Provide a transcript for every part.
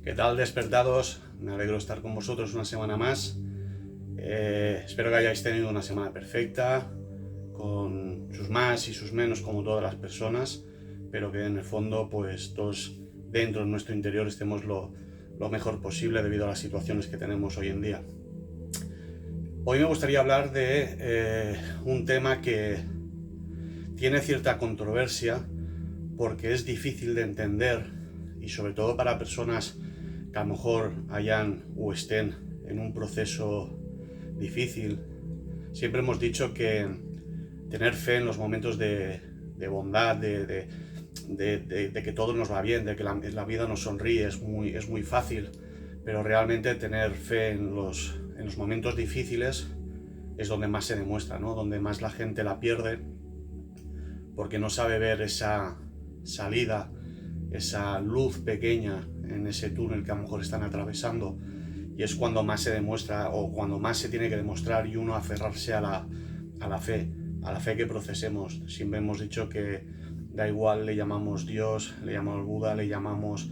¿Qué tal, despertados? Me alegro estar con vosotros una semana más. Espero que hayáis tenido una semana perfecta, con sus más y sus menos como todas las personas, pero que en el fondo pues todos dentro de nuestro interior estemos lo mejor posible debido a las situaciones que tenemos hoy en día. Hoy me gustaría hablar de un tema que tiene cierta controversia porque es difícil de entender y sobre todo para personas que a lo mejor hayan o estén en un proceso difícil. Siempre hemos dicho que tener fe en los momentos de bondad, de que todo nos va bien, de que la vida nos sonríe, es muy fácil, pero realmente tener fe en los momentos difíciles es donde más se demuestra, ¿no? Donde más la gente la pierde, porque no sabe ver esa salida, esa luz pequeña en ese túnel que a lo mejor están atravesando, y es cuando más se demuestra o cuando más se tiene que demostrar y uno aferrarse a la fe que procesemos. Siempre hemos dicho que da igual, le llamamos Dios, le llamamos Buda, le llamamos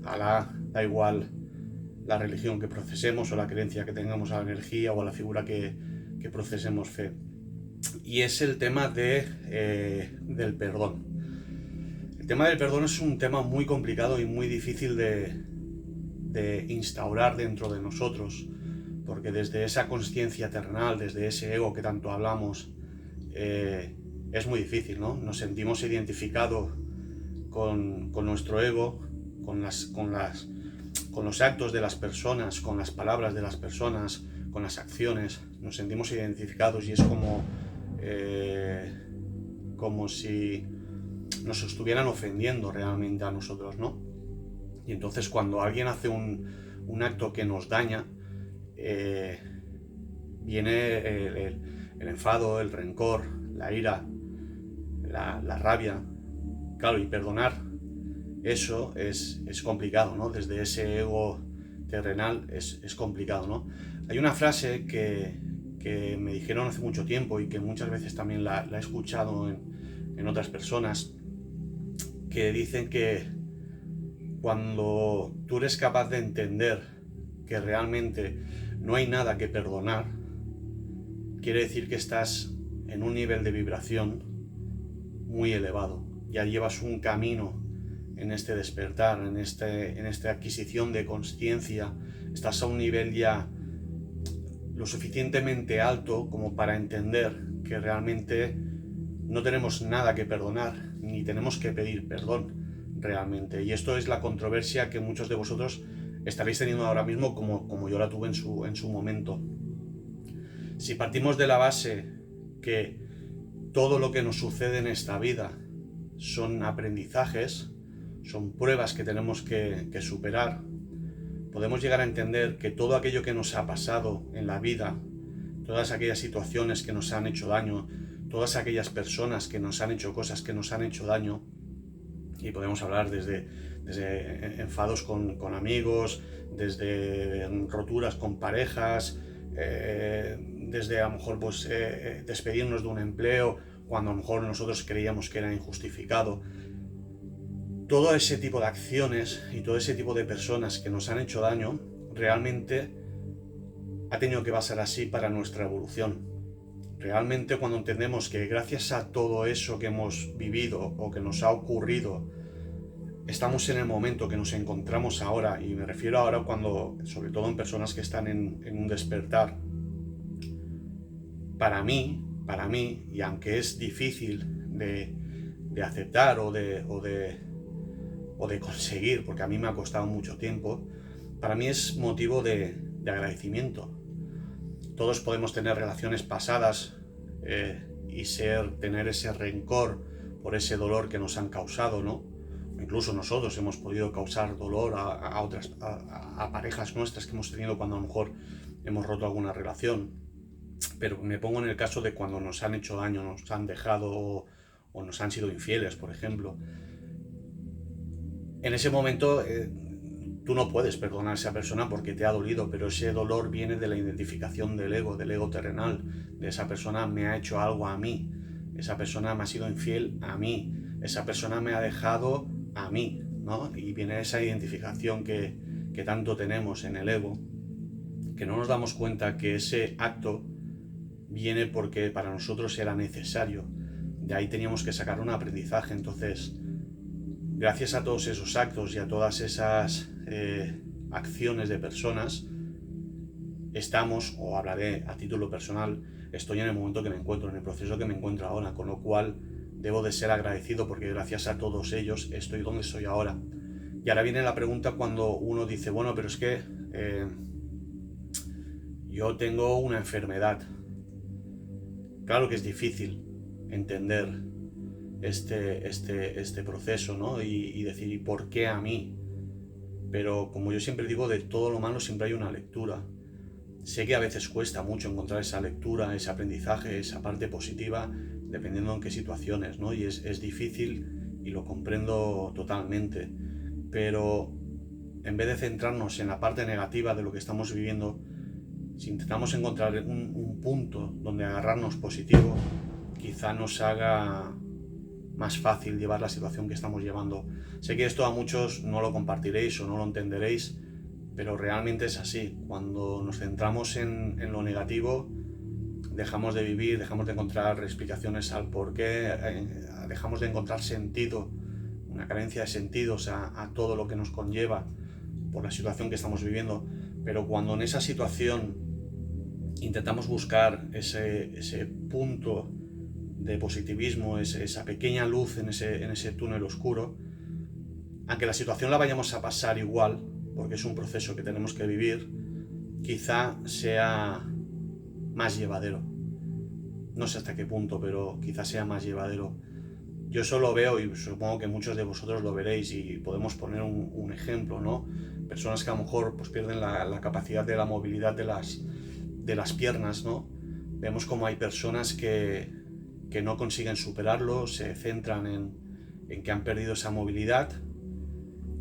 Alá, da igual la religión que procesemos o la creencia que tengamos a la energía o a la figura que procesemos fe. Y es el tema del perdón. El tema del perdón es un tema muy complicado y muy difícil de instaurar dentro de nosotros, porque desde esa conciencia terrenal, desde ese ego que tanto hablamos, es muy difícil, ¿no? Nos sentimos identificados con nuestro ego, con los actos de las personas, con las palabras de las personas, con las acciones. Nos sentimos identificados y es como si nos estuvieran ofendiendo realmente a nosotros, ¿no? Y entonces cuando alguien hace un acto que nos daña, viene el enfado, el rencor, la ira, la rabia. Claro, y perdonar eso es complicado, ¿no? Desde ese ego terrenal es complicado, ¿no? Hay una frase que me dijeron hace mucho tiempo y que muchas veces también la he escuchado en otras personas, que dicen que cuando tú eres capaz de entender que realmente no hay nada que perdonar, quiere decir que estás en un nivel de vibración muy elevado. Ya llevas un camino en este despertar, en esta adquisición de conciencia. Estás a un nivel ya lo suficientemente alto como para entender que realmente no tenemos nada que perdonar, ni tenemos que pedir perdón realmente. Y esto es la controversia que muchos de vosotros estaréis teniendo ahora mismo, como yo la tuve en su momento. Si partimos de la base que todo lo que nos sucede en esta vida son aprendizajes, son pruebas que tenemos que superar, podemos llegar a entender que todo aquello que nos ha pasado en la vida, todas aquellas situaciones que nos han hecho daño, todas aquellas personas que nos han hecho cosas que nos han hecho daño, y podemos hablar desde enfados con amigos, desde roturas con parejas, desde a lo mejor pues, despedirnos de un empleo cuando a lo mejor nosotros creíamos que era injustificado. Todo ese tipo de acciones y todo ese tipo de personas que nos han hecho daño realmente ha tenido que pasar así para nuestra evolución. Realmente cuando entendemos que gracias a todo eso que hemos vivido o que nos ha ocurrido, estamos en el momento que nos encontramos ahora, y me refiero ahora cuando, sobre todo en personas que están en un despertar, para mí, y aunque es difícil de aceptar o de conseguir, porque a mí me ha costado mucho tiempo, para mí es motivo de agradecimiento. Todos podemos tener relaciones pasadas y tener ese rencor por ese dolor que nos han causado, ¿no? Incluso nosotros hemos podido causar dolor a parejas nuestras que hemos tenido cuando a lo mejor hemos roto alguna relación. Pero me pongo en el caso de cuando nos han hecho daño, nos han dejado o nos han sido infieles, por ejemplo. En ese momento tú no puedes perdonar a esa persona porque te ha dolido, pero ese dolor viene de la identificación del ego terrenal, de esa persona me ha hecho algo a mí, esa persona me ha sido infiel a mí, esa persona me ha dejado a mí. ¿no? Y viene esa identificación que tanto tenemos en el ego, que no nos damos cuenta que ese acto viene porque para nosotros era necesario. De ahí teníamos que sacar un aprendizaje. Entonces, gracias a todos esos actos y a todas esas acciones de personas, estamos, o hablaré a título personal, estoy en el momento que me encuentro, en el proceso que me encuentro ahora, con lo cual debo de ser agradecido porque gracias a todos ellos estoy donde estoy ahora. Y ahora viene la pregunta cuando uno dice, bueno, pero es que yo tengo una enfermedad. Claro que es difícil entender este proceso, ¿no? Y decir, ¿y por qué a mí? Pero como yo siempre digo, de todo lo malo siempre hay una lectura. Sé que a veces cuesta mucho encontrar esa lectura, ese aprendizaje, esa parte positiva, dependiendo en qué situaciones, ¿no? Y es difícil y lo comprendo totalmente. Pero en vez de centrarnos en la parte negativa de lo que estamos viviendo, si intentamos encontrar un punto donde agarrarnos positivo, quizá nos haga más fácil llevar la situación que estamos llevando. Sé que esto a muchos no lo compartiréis o no lo entenderéis, pero realmente es así. Cuando nos centramos en lo negativo, dejamos de vivir, dejamos de encontrar explicaciones al porqué, dejamos de encontrar sentido, una carencia de sentidos a todo lo que nos conlleva por la situación que estamos viviendo. Pero cuando en esa situación intentamos buscar ese punto de positivismo, esa pequeña luz en ese túnel oscuro, aunque la situación la vayamos a pasar igual, porque es un proceso que tenemos que vivir, quizá sea más llevadero. No sé hasta qué punto, pero quizá sea más llevadero. Yo eso lo veo y supongo que muchos de vosotros lo veréis y podemos poner un ejemplo, ¿no? Personas que a lo mejor pues, pierden la capacidad de la movilidad de las piernas, ¿no? Vemos como hay personas que no consiguen superarlo, se centran en que han perdido esa movilidad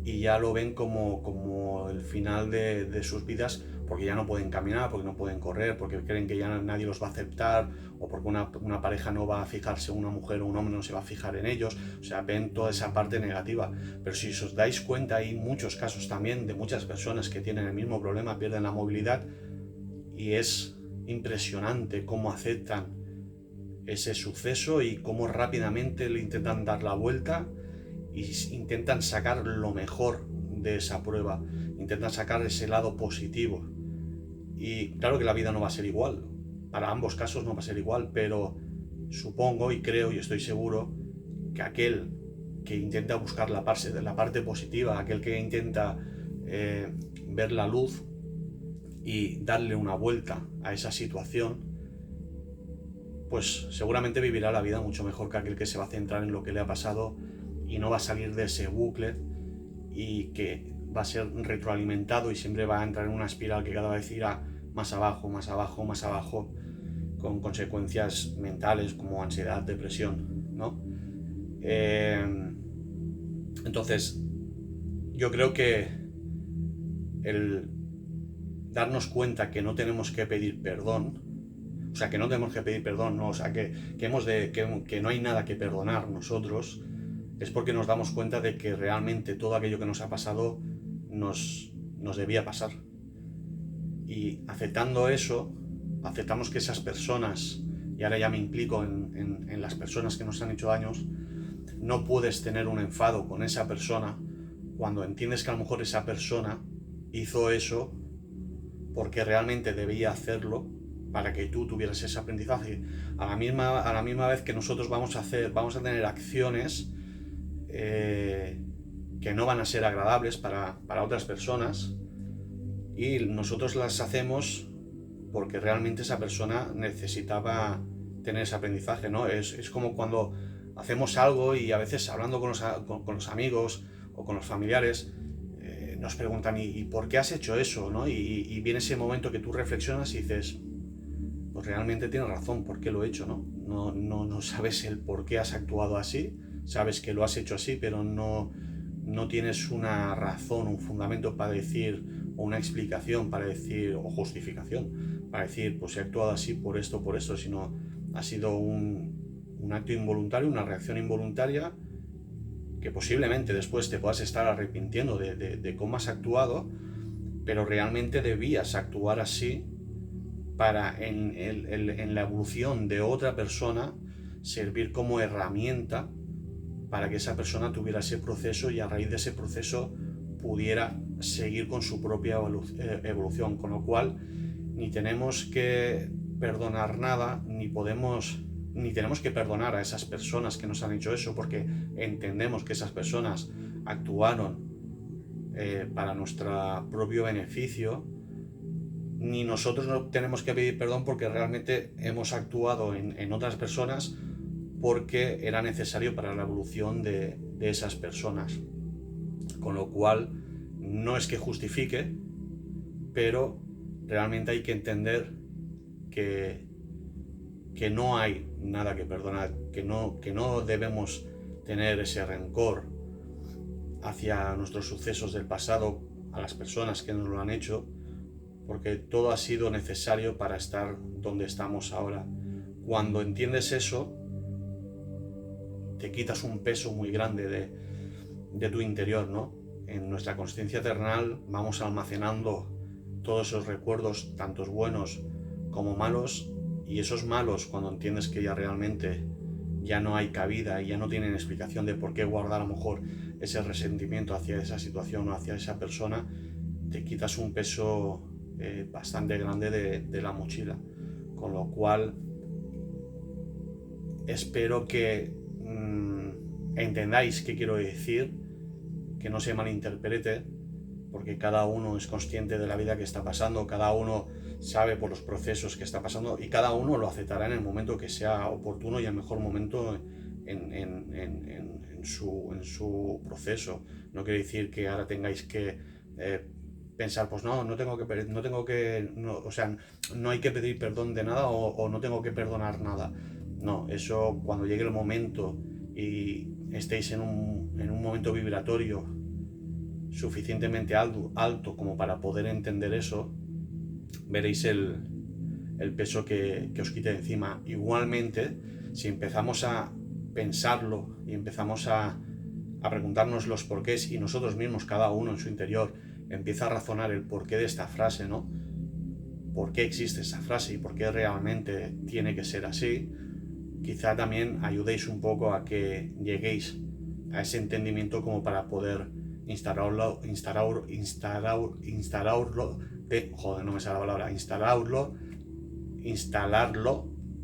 y ya lo ven como el final de sus vidas, porque ya no pueden caminar, porque no pueden correr, porque creen que ya nadie los va a aceptar, o porque una pareja no va a fijarse, una mujer o un hombre no se va a fijar en ellos. O sea, ven toda esa parte negativa. Pero si os dais cuenta, hay muchos casos también de muchas personas que tienen el mismo problema, pierden la movilidad, y es impresionante cómo aceptan ese suceso y cómo rápidamente le intentan dar la vuelta y intentan sacar lo mejor de esa prueba, intentan sacar ese lado positivo. Y claro que la vida no va a ser igual, para ambos casos no va a ser igual, pero supongo y creo y estoy seguro que aquel que intenta buscar la parte positiva, aquel que intenta ver la luz y darle una vuelta a esa situación, pues seguramente vivirá la vida mucho mejor que aquel que se va a centrar en lo que le ha pasado y no va a salir de ese bucle y que va a ser retroalimentado y siempre va a entrar en una espiral que cada vez irá más abajo, más abajo, más abajo, con consecuencias mentales como ansiedad, depresión, ¿no? Entonces, yo creo que el darnos cuenta que no tenemos que pedir perdón, o sea, que no tenemos que pedir perdón, ¿no? O sea, que no hay nada que perdonar nosotros, es porque nos damos cuenta de que realmente todo aquello que nos ha pasado nos debía pasar. Y aceptando eso, aceptamos que esas personas, y ahora ya me implico en las personas que nos han hecho daños, no puedes tener un enfado con esa persona cuando entiendes que a lo mejor esa persona hizo eso porque realmente debía hacerlo para que tú tuvieras ese aprendizaje. A la misma vez que nosotros vamos a tener acciones que no van a ser agradables para otras personas, y nosotros las hacemos porque realmente esa persona necesitaba tener ese aprendizaje, ¿no? Es como cuando hacemos algo y a veces hablando con los amigos o con los familiares, nos preguntan, ¿y por qué has hecho eso? ¿No? Y viene ese momento que tú reflexionas y dices, pues realmente tienes razón, ¿por qué lo he hecho? No sabes el por qué has actuado así, sabes que lo has hecho así, pero no tienes una razón, un fundamento para decir, o una explicación para decir, o justificación, para decir, pues he actuado así por esto, sino ha sido un acto involuntario, una reacción involuntaria que posiblemente después te puedas estar arrepintiendo de cómo has actuado, pero realmente debías actuar así para en la evolución de otra persona servir como herramienta para que esa persona tuviera ese proceso y a raíz de ese proceso pudiera seguir con su propia evolución, con lo cual ni tenemos que perdonar nada, ni tenemos que perdonar a esas personas que nos han hecho eso, porque entendemos que esas personas actuaron para nuestro propio beneficio, ni nosotros no tenemos que pedir perdón porque realmente hemos actuado en otras personas porque era necesario para la evolución de esas personas. Con lo cual, no es que justifique, pero realmente hay que entender que no hay nada que perdonar, que no debemos tener ese rencor hacia nuestros sucesos del pasado, a las personas que nos lo han hecho, porque todo ha sido necesario para estar donde estamos ahora. Cuando entiendes eso, te quitas un peso muy grande de tu interior, ¿no? En nuestra consciencia terrenal vamos almacenando todos esos recuerdos, tantos buenos como malos, y esos malos, cuando entiendes que ya realmente ya no hay cabida y ya no tienen explicación de por qué guardar a lo mejor ese resentimiento hacia esa situación o hacia esa persona, te quitas un peso bastante grande de la mochila. Con lo cual espero que entendáis qué quiero decir, que no se malinterprete, porque cada uno es consciente de la vida que está pasando, cada uno sabe por los procesos que está pasando y cada uno lo aceptará en el momento que sea oportuno y el mejor momento en su proceso. No quiere decir que ahora tengáis que pensar, pues no hay que pedir perdón de nada o no tengo que perdonar nada. No, eso cuando llegue el momento y estéis en un momento vibratorio suficientemente alto como para poder entender eso, veréis el peso que os quite de encima. Igualmente, si empezamos a pensarlo y empezamos a preguntarnos los porqués y nosotros mismos, cada uno en su interior, empieza a razonar el porqué de esta frase, ¿no? ¿Por qué existe esa frase y por qué realmente tiene que ser así? Quizá también ayudéis un poco a que lleguéis a ese entendimiento como para poder instalarlo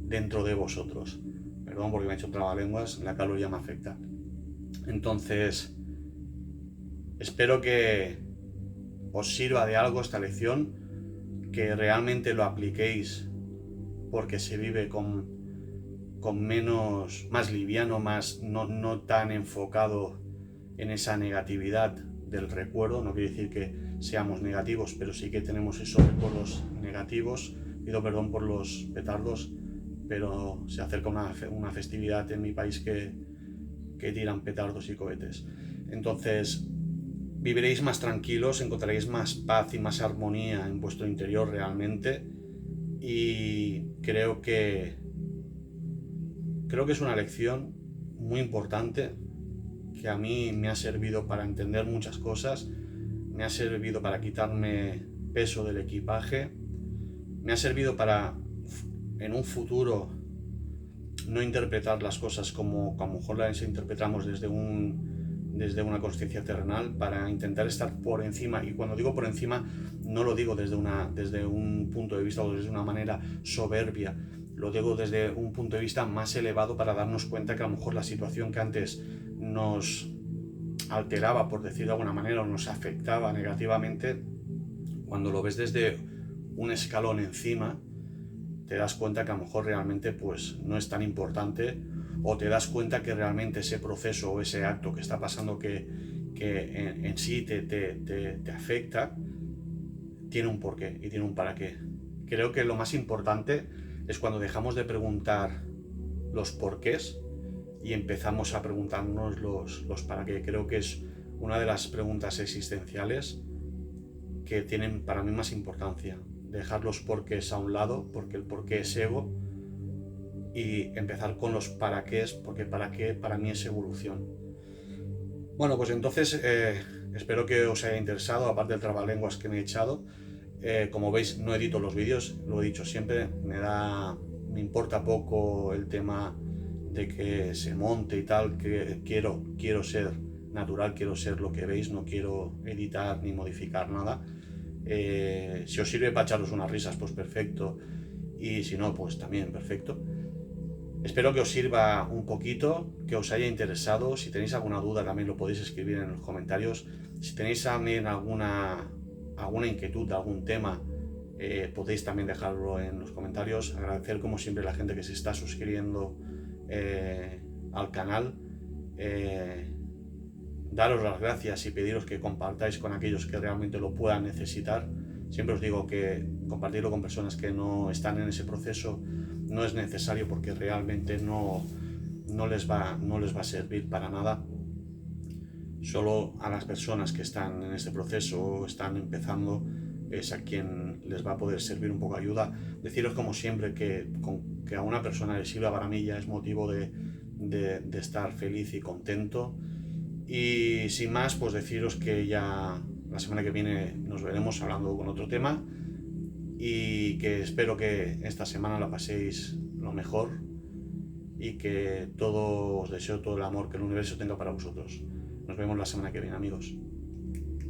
dentro de vosotros. Perdón porque me he hecho trabalenguas, la calor ya me afecta. Entonces, espero que os sirva de algo esta lección, que realmente lo apliquéis porque se vive con más liviano, más no tan enfocado en esa negatividad del recuerdo. No quiere decir que seamos negativos, pero sí que tenemos esos recuerdos negativos. Pido perdón por los petardos, pero se acerca una festividad en mi país que tiran petardos y cohetes. Entonces viviréis más tranquilos, encontraréis más paz y más armonía en vuestro interior realmente, y creo que es una lección muy importante que a mí me ha servido para entender muchas cosas, me ha servido para quitarme peso del equipaje, me ha servido para en un futuro no interpretar las cosas como a lo mejor las interpretamos desde una consciencia terrenal, para intentar estar por encima. Y cuando digo por encima, no lo digo desde un punto de vista o desde una manera soberbia, lo digo desde un punto de vista más elevado, para darnos cuenta que a lo mejor la situación que antes nos alteraba, por decirlo de alguna manera, o nos afectaba negativamente, cuando lo ves desde un escalón encima, te das cuenta que a lo mejor realmente pues no es tan importante, o te das cuenta que realmente ese proceso o ese acto que está pasando que en sí te afecta, tiene un porqué y tiene un para qué. Creo que lo más importante es cuando dejamos de preguntar los porqués y empezamos a preguntarnos los para qué. Creo que es una de las preguntas existenciales que tienen para mí más importancia. Dejar los porqués a un lado, porque el porqué es ego, y empezar con los para qué, porque para qué para mí es evolución. Bueno, pues entonces espero que os haya interesado, aparte del trabalenguas que me he echado. Como veis, no edito los vídeos, lo he dicho siempre, me importa poco el tema de que se monte y tal, que quiero ser natural, quiero ser lo que veis, no quiero editar ni modificar nada. Si os sirve para echaros unas risas, pues perfecto, y si no, pues también perfecto. Espero que os sirva un poquito, que os haya interesado. Si tenéis alguna duda también lo podéis escribir en los comentarios. Si tenéis también alguna inquietud de algún tema, podéis también dejarlo en los comentarios. Agradecer como siempre a la gente que se está suscribiendo al canal. Daros las gracias y pediros que compartáis con aquellos que realmente lo puedan necesitar. Siempre os digo que compartirlo con personas que no están en ese proceso no es necesario, porque realmente no les va a servir para nada. Solo a las personas que están en este proceso o están empezando es a quien les va a poder servir un poco de ayuda. Deciros como siempre que a una persona le sirva, para mí ya es motivo de estar feliz y contento. Y sin más, pues deciros que ya la semana que viene nos veremos hablando con otro tema, y que espero que esta semana la paséis lo mejor y que os deseo todo el amor que el universo tenga para vosotros. Nos vemos la semana que viene, amigos.